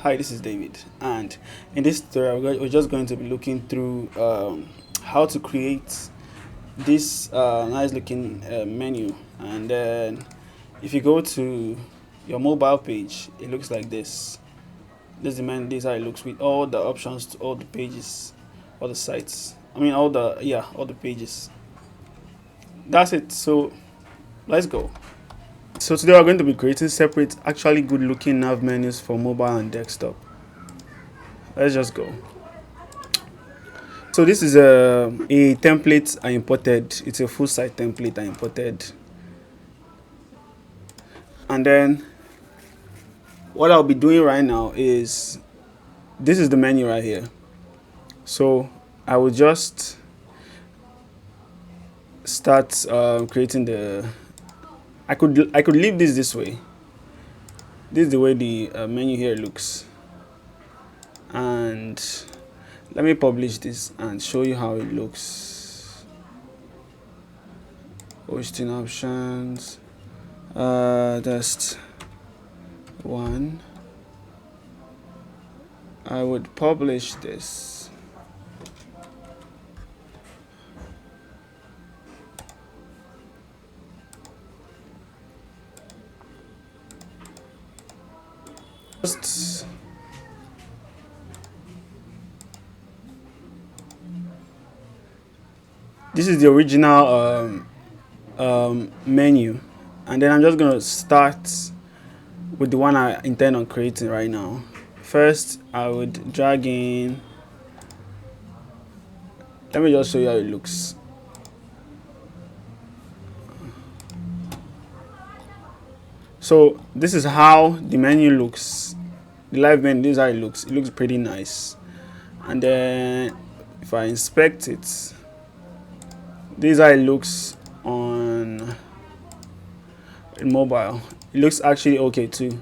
Hi, this is David, and in this tutorial, we're just going to be looking through how to create this nice looking menu. And then, if you go to your mobile page, it looks like this. This is the menu. This is how it looks with all the options to all the pages, all the sites. I mean, all the pages. That's it. So let's go. So today we're going to be creating separate, actually good looking nav menus for mobile and desktop. Let's just go. So this is a template I imported. It's a full site template I imported. And then what I'll be doing right now is, this is the menu right here. So I will just start creating the, I could leave this way. This is the way the menu here looks. And let me publish this and show you how it looks. Hosting options. Just one. I would publish this. Just this is the original menu, and then I'm just gonna start with the one I intend on creating right now. First, I would drag in. Let me just show you how it looks. So this is how the menu looks. The live menu, this is how it looks. It looks pretty nice. And then if I inspect it, this is how it looks on mobile. It looks actually okay too.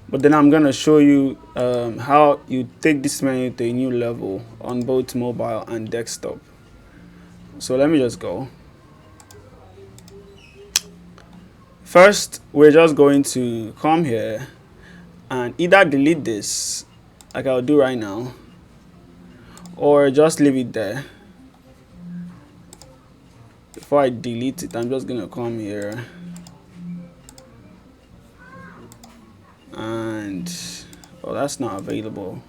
But then I'm gonna show you how you take this menu to a new level on both mobile and desktop. So let me just go. First, we're just going to come here and either delete this, like I'll do right now, or just leave it there. Before I delete it, I'm just gonna come here and, oh, that's not available.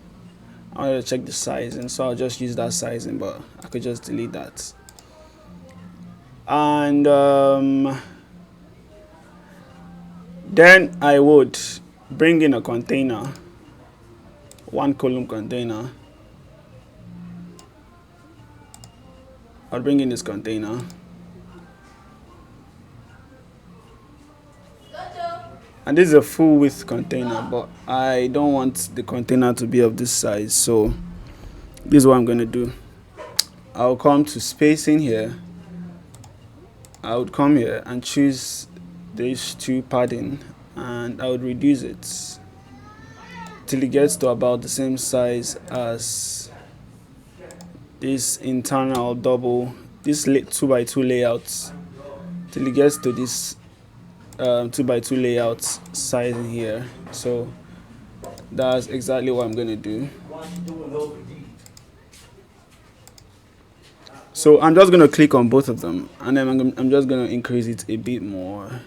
I want to check the sizing, so I'll just use that sizing, but I could just delete that. And then I would bring in a container, one column container. I'll bring in this container. And this is a full width container, but I don't want the container to be of this size, so this is what I'm going to do. I'll come to spacing here. I would come here and choose these two padding, and I would reduce it till it gets to about the same size as this internal double, this 2x2 layouts, till it gets to this 2x2 layout size in here. So that's exactly what I'm going to do. So I'm just going to click on both of them, and then I'm just going to increase it a bit more.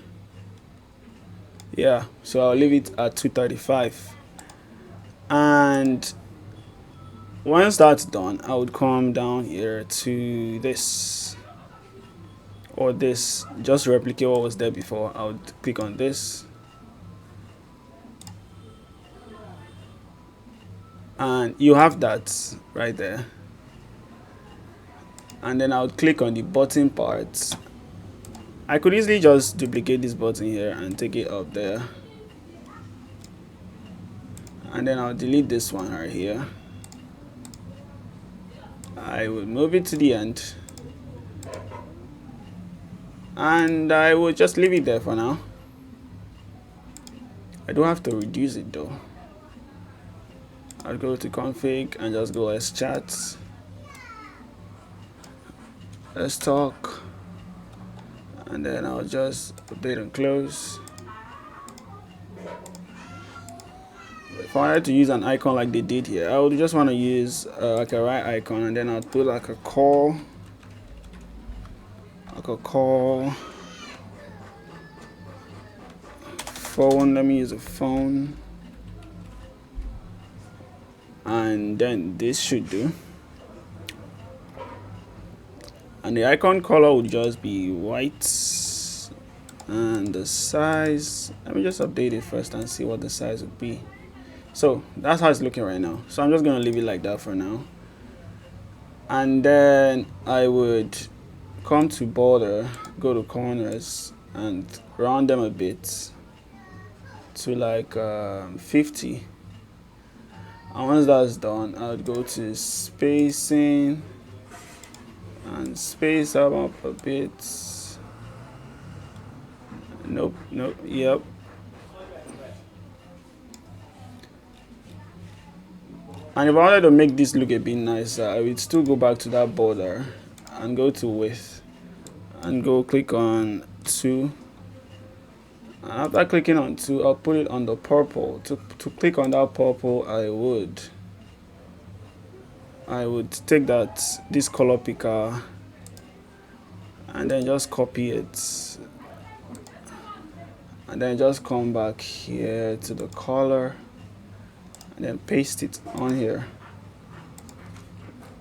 Yeah, so I'll leave it at 235. And once that's done, I would come down here to this, or this, just replicate what was there before. I would click on this, and you have that right there. And then I would click on the button part. I could easily just duplicate this button here and take it up there, and then I'll delete this one right here. I will move it to the end, and I will just leave it there for now. I do have to reduce it though. I'll go to config and just go as chat. Let's talk, and then I'll just update and close. if I wanted to use an icon like they did here, I would just want to use like a right icon, and then I'll put like a call, phone. Let me use a phone, and then this should do. And the icon color would just be white, and the size, let me just update it first and see what the size would be. So that's how it's looking right now. So I'm just going to leave it like that for now, and then I would come to border, go to corners, and round them a bit to like 50. And once that's done, I would go to spacing and space them up a bit. Nope, yep. And if I wanted to make this look a bit nicer, I would still go back to that border and go to width and go click on 2. And after clicking on 2, I'll put it on the purple. To click on that purple, I would take this color picker and then just copy it, and then just come back here to the color and then paste it on here.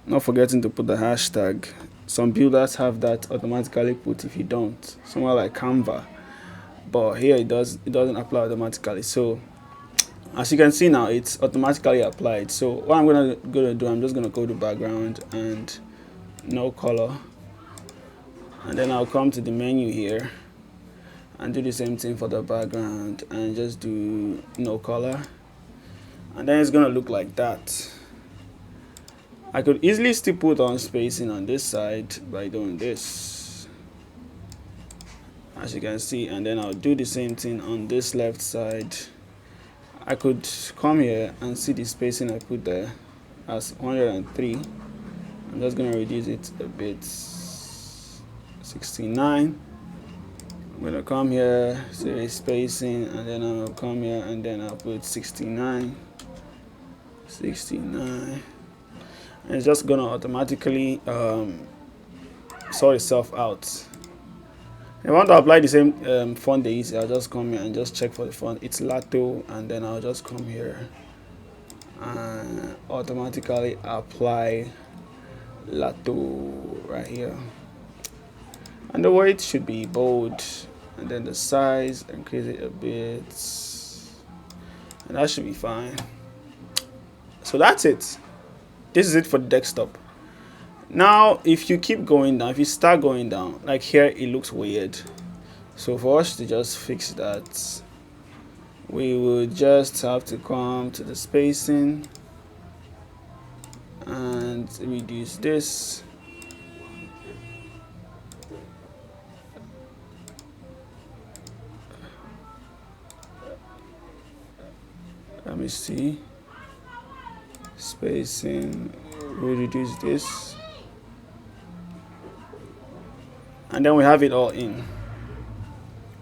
Not forgetting to put the hashtag. Some builders have that automatically put if you don't, somewhere like Canva, but here it doesn't apply automatically. So as you can see now, it's automatically applied. So what I'm gonna do, I'm just gonna go to background and no color, and then I'll come to the menu here and do the same thing for the background and just do no color, and then it's gonna look like that. I could easily still put on spacing on this side by doing this, as you can see, and then I'll do the same thing on this left side. I could come here and see the spacing I put there as 103. I'm just gonna reduce it a bit, 69. I'm gonna come here, say spacing, and then I'll come here and then I'll put 69. And it's just gonna automatically sort itself out. If I want to apply the same font they use, I'll just come here and just check for the font. It's Lato, and then I'll just come here and automatically apply Lato right here. And the weight should be bold, and then the size, increase it a bit, and that should be fine. So that's it. This is it for the desktop. Now if you keep going down, if you start going down, like here it looks weird. So for us to just fix that, we would just have to come to the spacing and reduce this. Let me see. Spacing, we reduce this, and then we have it all in.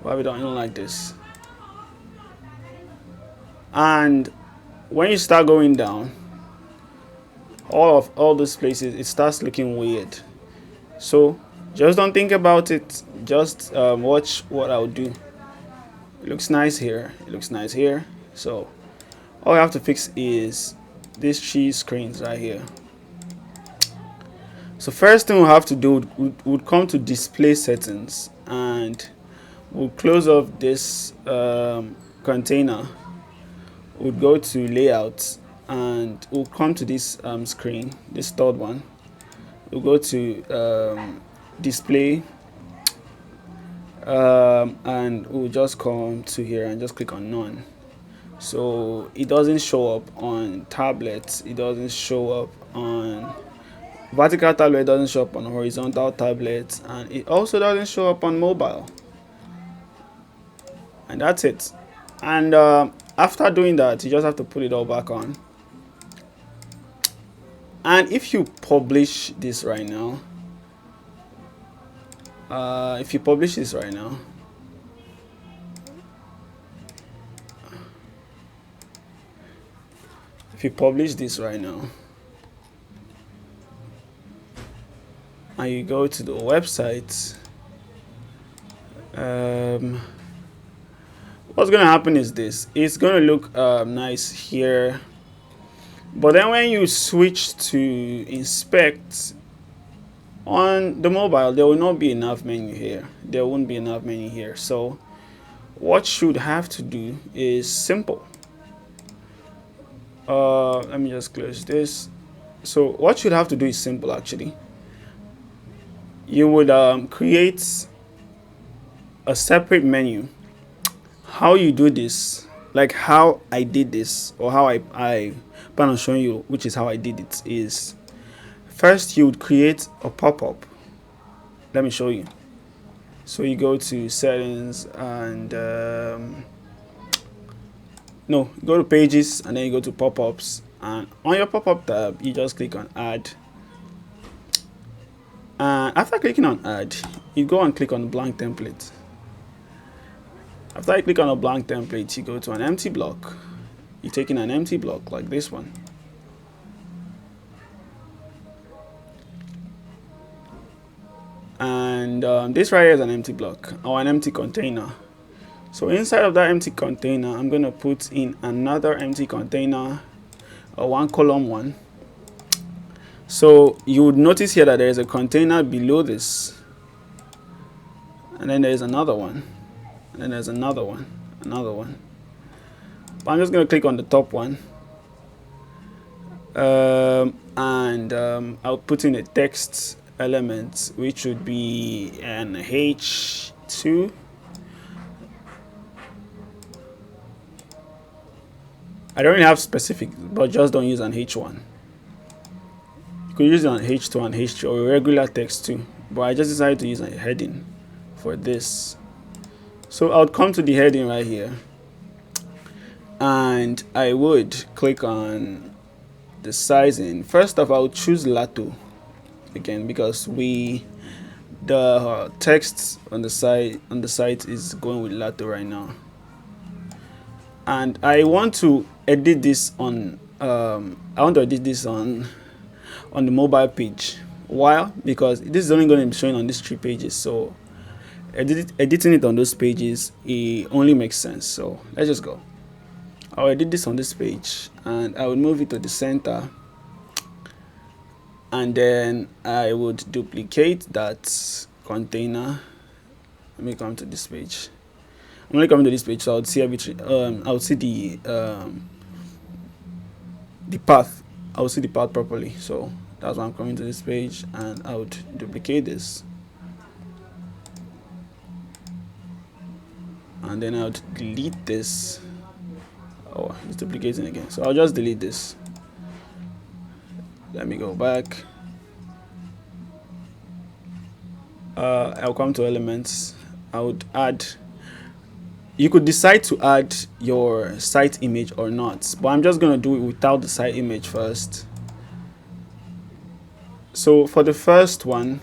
We have it all in like this. And when you start going down, all these places, it starts looking weird. So just don't think about it. Just watch what I'll do. It looks nice here. It looks nice here. So all I have to fix is these 3 screens right here. So first thing we'll have to do would come to display settings, and we'll close off this container. We'll go to layout, and we'll come to this screen, this third one. We'll go to display, and we'll just come to here and just click on none. So it doesn't show up on tablets, it doesn't show up on vertical tablet, it doesn't show up on horizontal tablets, and it also doesn't show up on mobile. And that's it. And after doing that, you just have to put it all back on. And if you publish this right now, If you publish this right now and you go to the website, what's going to happen is this. It's going to look nice here, but then when you switch to inspect on the mobile, there will not be enough menu here. There won't be enough menu here. So what should have to do is simple. Let me just close this. So what should have to do is simple. Actually, you would create a separate menu. How you do this, like how I did this, or how I plan on showing you, which is how I did it, is first you would create a pop-up. Let me show you. So you go to settings and no, go to pages and then you go to pop-ups, and on your pop-up tab you just click on add, and after clicking on add you go and click on blank template. After you click on a blank template, you go to an empty block. You're taking an empty block like this one, and this right here is an empty block or an empty container. So inside of that empty container, I'm going to put in another empty container, a one column one. So you would notice here that there is a container below this, and then there's another one, and then there's another one. But I'm just going to click on the top one, and I'll put in a text element, which would be an H2. I don't really have specific, but just don't use an H1. You could use an H2 and H3 or a regular text too, but I just decided to use a heading for this. So I'll come to the heading right here, and I would click on the sizing. First off, I'll choose Lato again, because the text on the site is going with Lato right now, and I want to edit this on on the mobile page. Why? Because this is only going to be showing on these 3 pages, so editing it on those pages, it only makes sense. So let's just go. I'll edit this on this page, and I will move it to the center, and then I would duplicate that container. Let me come to this page. I'm only coming to this page, so I would see I would see the path. I will see the path properly. So that's why I'm coming to this page, and I would duplicate this, and then I would delete this. Oh, it's duplicating again, so I'll just delete this. Let me go back. I'll come to elements. I would add. You could decide to add your site image or not, but I'm just going to do it without the site image first. So for the first one,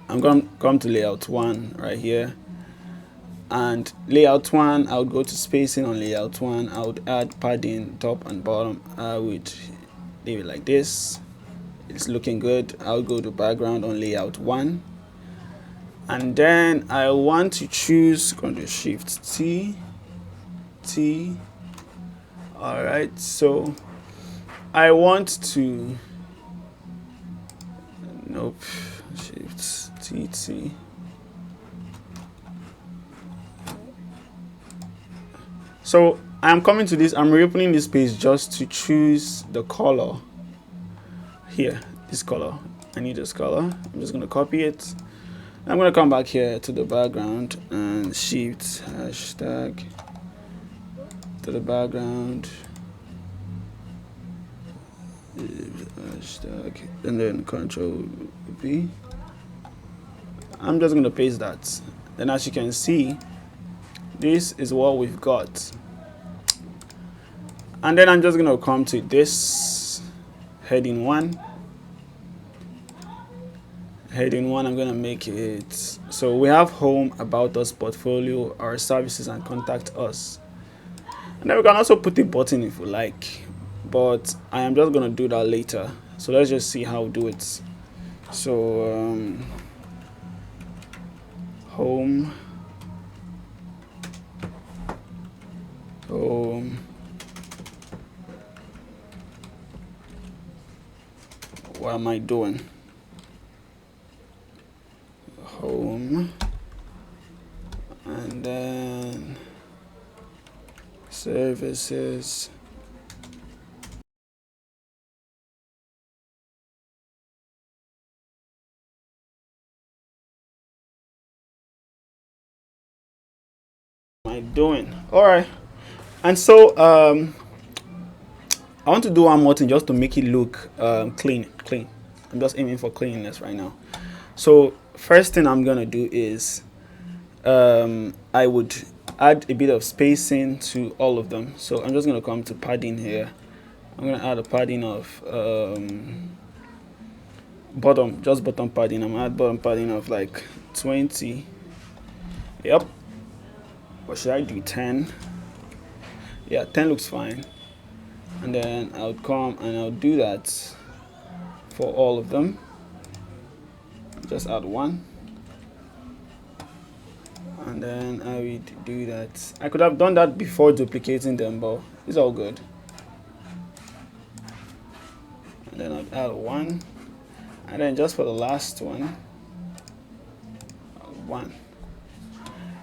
I'm going to come to layout 1 right here, and layout 1, I would go to spacing on layout 1. I would add padding top and bottom. I would leave it like this. It's looking good. I'll go to background on layout 1, and then I want to choose Ctrl Shift T. All right, so I want to Shift T. So I'm coming to this. I'm reopening this page just to choose the color here. This color. I need this color. I'm just going to copy it. I'm going to come back here to the background and shift hashtag to the background, hashtag, and then Control V. I'm just going to paste that. Then as you can see, this is what we've got. And then I'm just going to come to this heading 1. Heading 1, I'm going to make it so we have home, about us, portfolio, our services, and contact us. And then we can also put a button if we like, but I am just gonna do that later. So let's just see how we do it. So home, what am I doing? Home, and then services. What am I doing? All right. And so I want to do one more thing just to make it look clean. I'm just aiming for cleanliness right now. So first thing I'm gonna do is I would add a bit of spacing to all of them. So I'm just gonna come to padding here. I'm gonna add a padding of bottom padding. I'm gonna add bottom padding of like 20. Yep. What should I do? 10. Yeah, 10 looks fine. And then I'll come and I'll do that for all of them. Just add one. And then I would do that. I could have done that before duplicating them, but it's all good. And then I'll add one. And then just for the last one, one.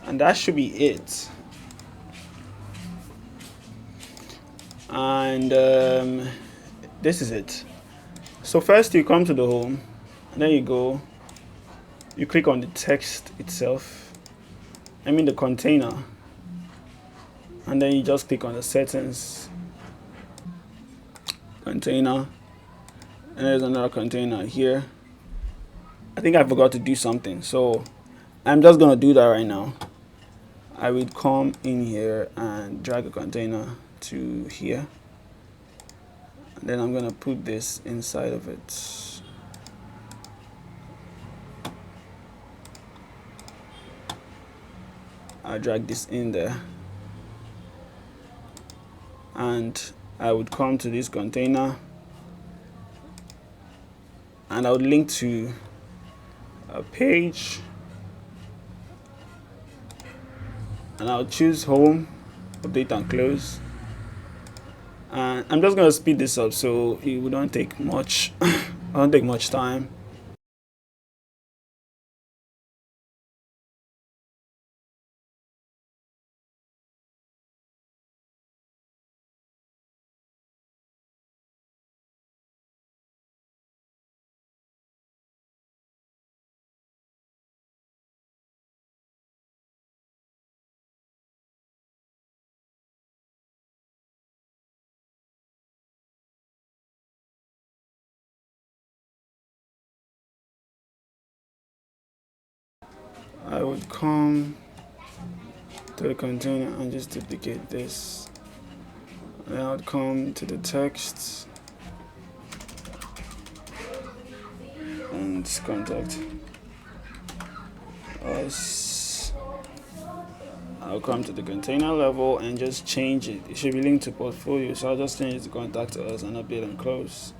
And that should be it. And this is it. So first you come to the home, and then you click on the text itself, I mean the container, and then you just click on the settings, container, and there's another container here. I think I forgot to do something, so I'm just gonna do that right now. I would come in here and drag a container to here, and then I'm gonna put this inside of it. I drag this in there, and I would come to this container and I would link to a page, and I'll choose home, update and close. And I'm just gonna speed this up so it wouldn't take much won't take much time. I would come to the container and just duplicate this. And I would come to the text and contact us. I'll come to the container level and just change it. It should be linked to portfolio, so I'll just change it to contact us and update and close.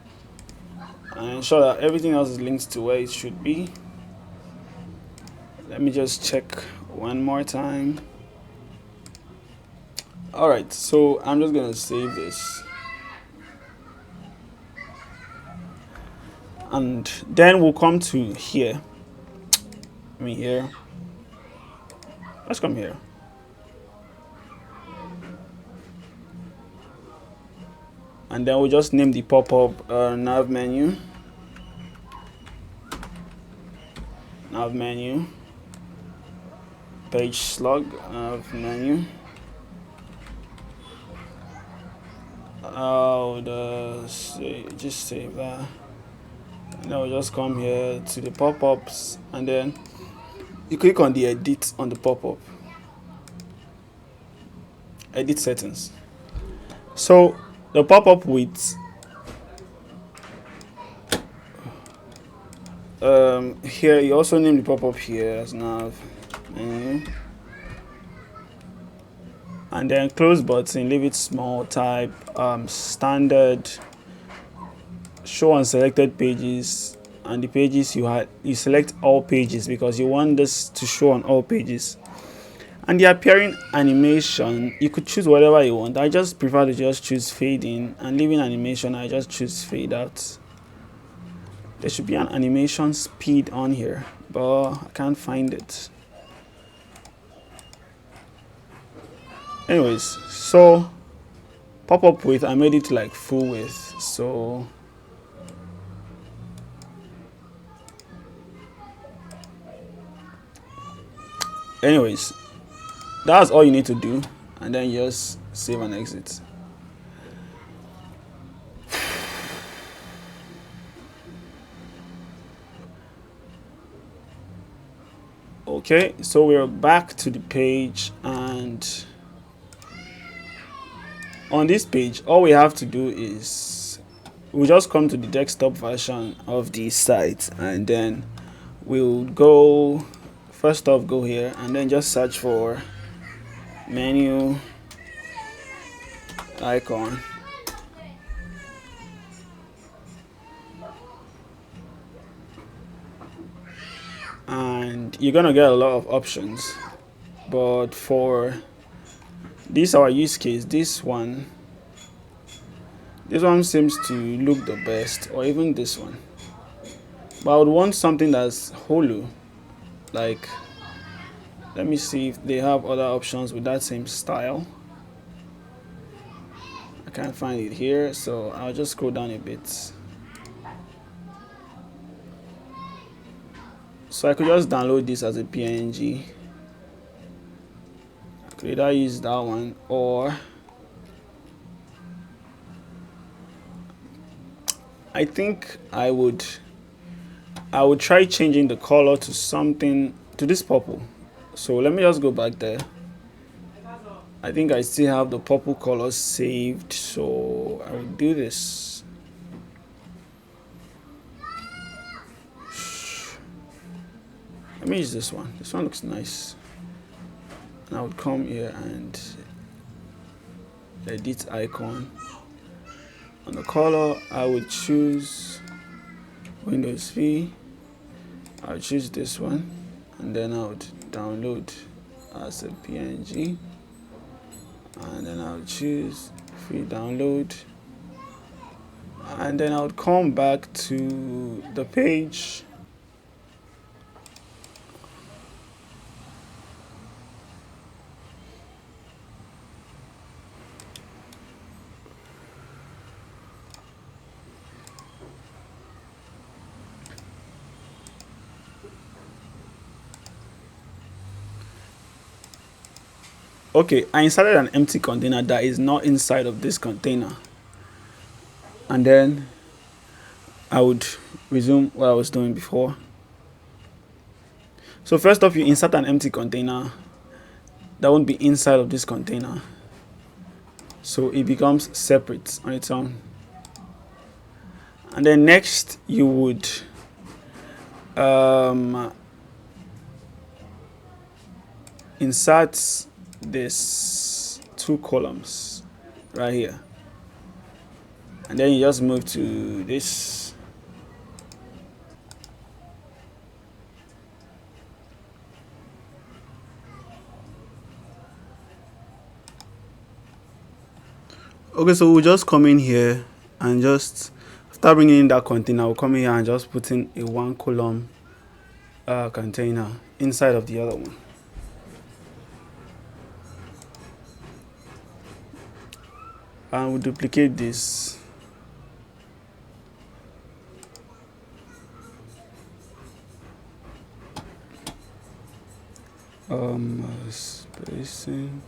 And ensure that everything else is linked to where it should be. Let me just check one more time. Alright, so I'm just gonna save this. And then we'll come to here. Here. Let's come here. And then we'll just name the pop-up nav menu. Nav menu. Page slug of menu. I'll just save that. And then we'll just come here to the pop-ups, and then you click on the edit on the pop-up. Edit settings. So the pop-up with here, you also name the pop-up here as nav menu. and then close button, leave it small, type standard, show on selected pages, and the pages you select all pages because you want this to show on all pages. And the appearing animation, you could choose whatever you want. I just prefer to just choose fade in, and leaving animation I just choose fade out. There should be an animation speed on here, but I can't find it. Anyways, so pop-up width, I made it like full width. So anyways, that's all you need to do, and then just save and exit. Okay, so we're back to the page, and on this page all we have to do is we'll just come to the desktop version of the site, and then we'll go first off, go here and then just search for menu icon, and you're gonna get a lot of options, but for this our use case, this one seems to look the best, or even this one, but I would want something that's holo. Like, let me see if they have other options with that same style. I can't find it here, so I'll just scroll down a bit. So I could just download this as a PNG. I could either use that one, or I think I would try changing the color to something, to this purple. So let me just go back there. I think I still have the purple color saved, so I will do this. Let me use this one. This one looks nice. And I would come here and edit icon. On the color, I would choose Windows V. I would choose this one, and then I would download as a PNG, and then I would choose free download, and then I would come back to the page. Okay, I inserted an empty container that is not inside of this container, and then I would resume what I was doing before. So first off, you insert an empty container that won't be inside of this container, so it becomes separate on its own. And then next you would insert this two columns right here, and then you just move to this. Okay, so we'll just come in here and just after bringing in that container, we'll come in here and just put in a one column container inside of the other one. And we'll duplicate this. Spacing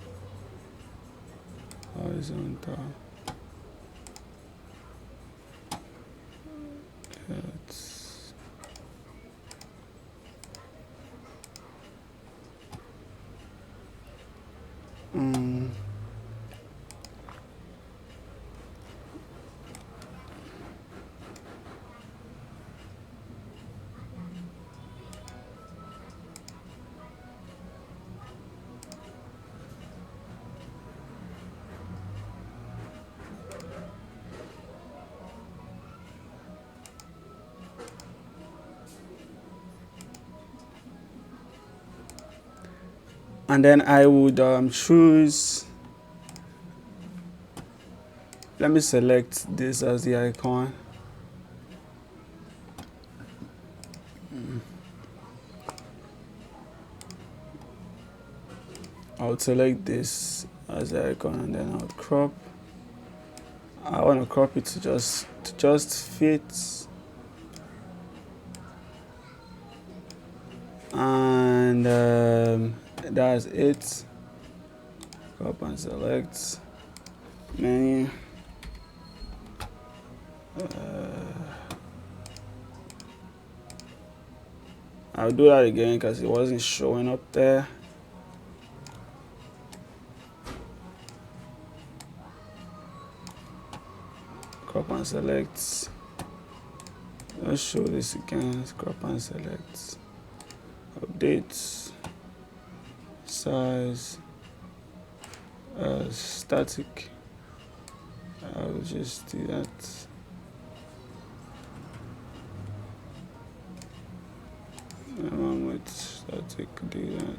horizontal. and then I would choose, let me select this as the icon. I would select this as the icon, and then I would crop. I want to crop it to just fit, and that's it. Crop and select menu. I'll do that again because it wasn't showing up there. Crop and select. Let's show this again. Crop and select. Update. Size. Static. I'll just do that. With static, do that.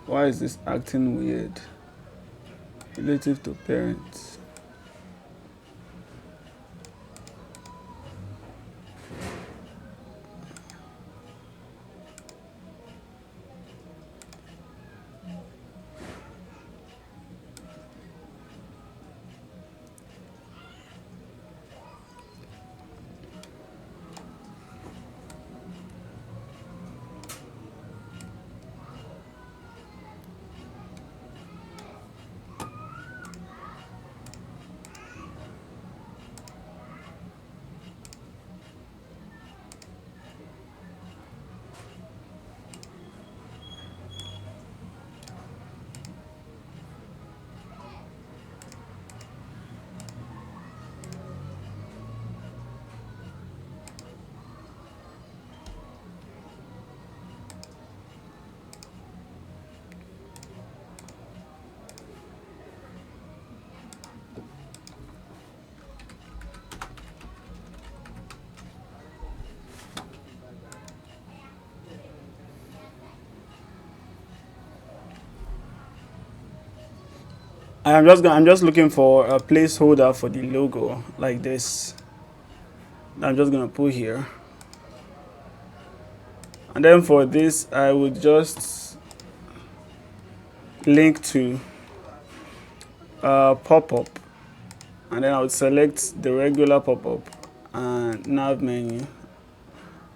Why is this acting weird? Relative to parents. I'm just looking for a placeholder for the logo like this. I'm just gonna put here, and then for this I would just link to pop-up, and then I would select the regular pop-up and nav menu,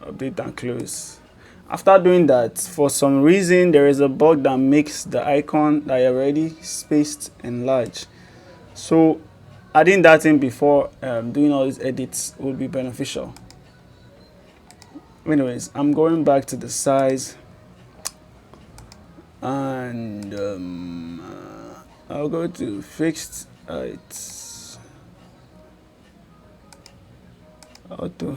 update and close. After doing that, for some reason there is a bug that makes the icon that I already spaced enlarge. So adding that in before doing all these edits would be beneficial. Anyways, I'm going back to the size, and I'll go to fixed height, auto.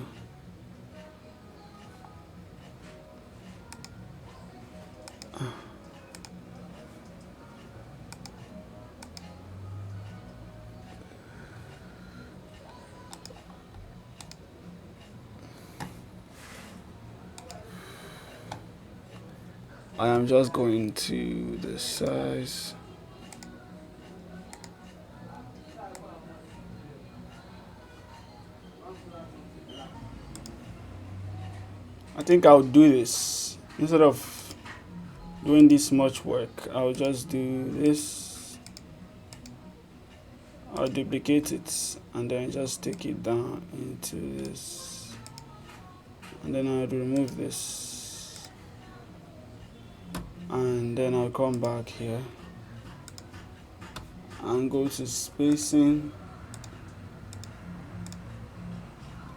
I am just going to the size. I think I'll do this instead of doing this much work. I'll just do this. I'll duplicate it and then just take it down into this, and then I'll remove this. And then I'll come back here and go to spacing.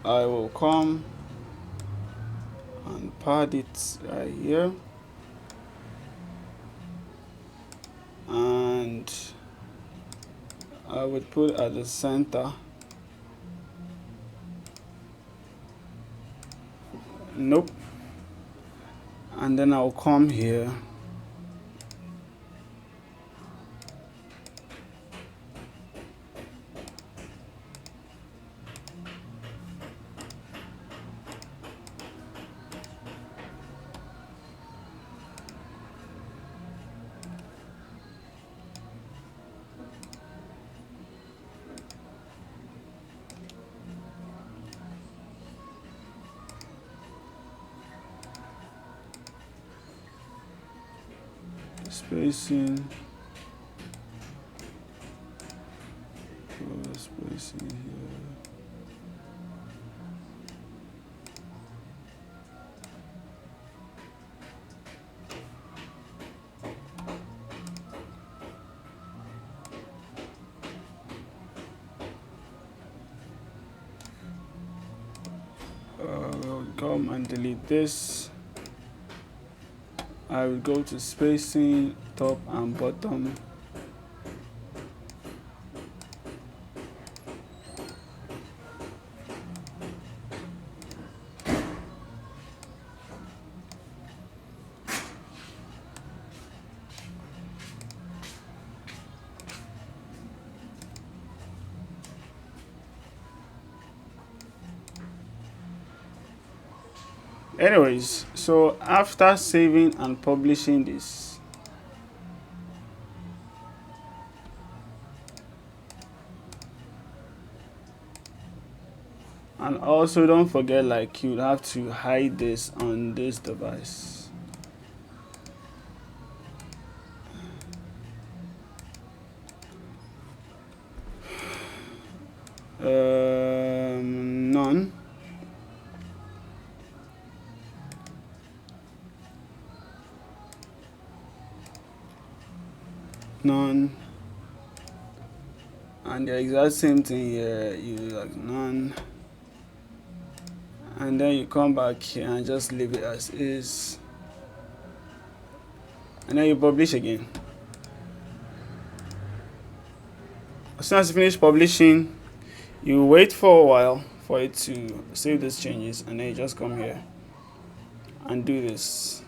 I will come and pad it right here, and I would put at the center. Nope. And then I'll come here. Spacing. Spacing here. We'll come and delete this. I will go to spacing, top and bottom. Anyways, so after saving and publishing this, and also don't forget, like, you'd have to hide this on this device. None. None. And the exact same thing here, you like none. And then you come back here and just leave it as is. And then you publish again. As soon as you finish publishing, you wait for a while for it to save those changes, and then you just come here and do this.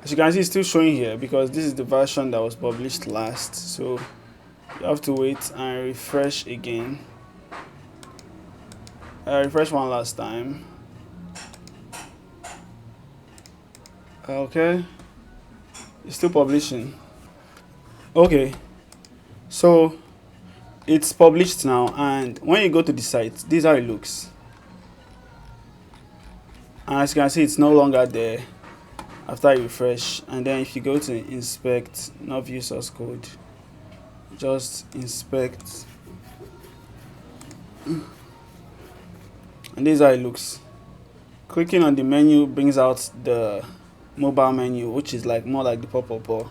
As you can see, it's still showing here because this is the version that was published last, so you have to wait and refresh again. Refresh one last time. Okay, it's still publishing. Okay, so it's published now, and when you go to the site, this is how it looks. And as you can see, it's no longer there after you refresh. And then if you go to inspect, not view source code, just inspect, and this is how it looks. Clicking on the menu brings out the mobile menu, which is like more like the pop-up bar.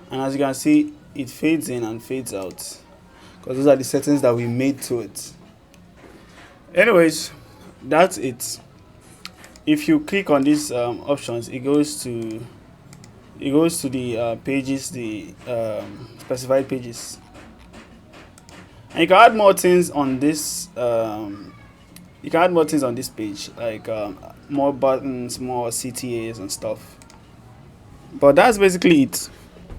And as you can see, it fades in and fades out because those are the settings that we made to it. Anyways, that's it. If you click on these options, it goes to the pages, the specified pages, and you can add more things on this. You can add more things on this page, like more buttons, more CTAs and stuff. But that's basically it.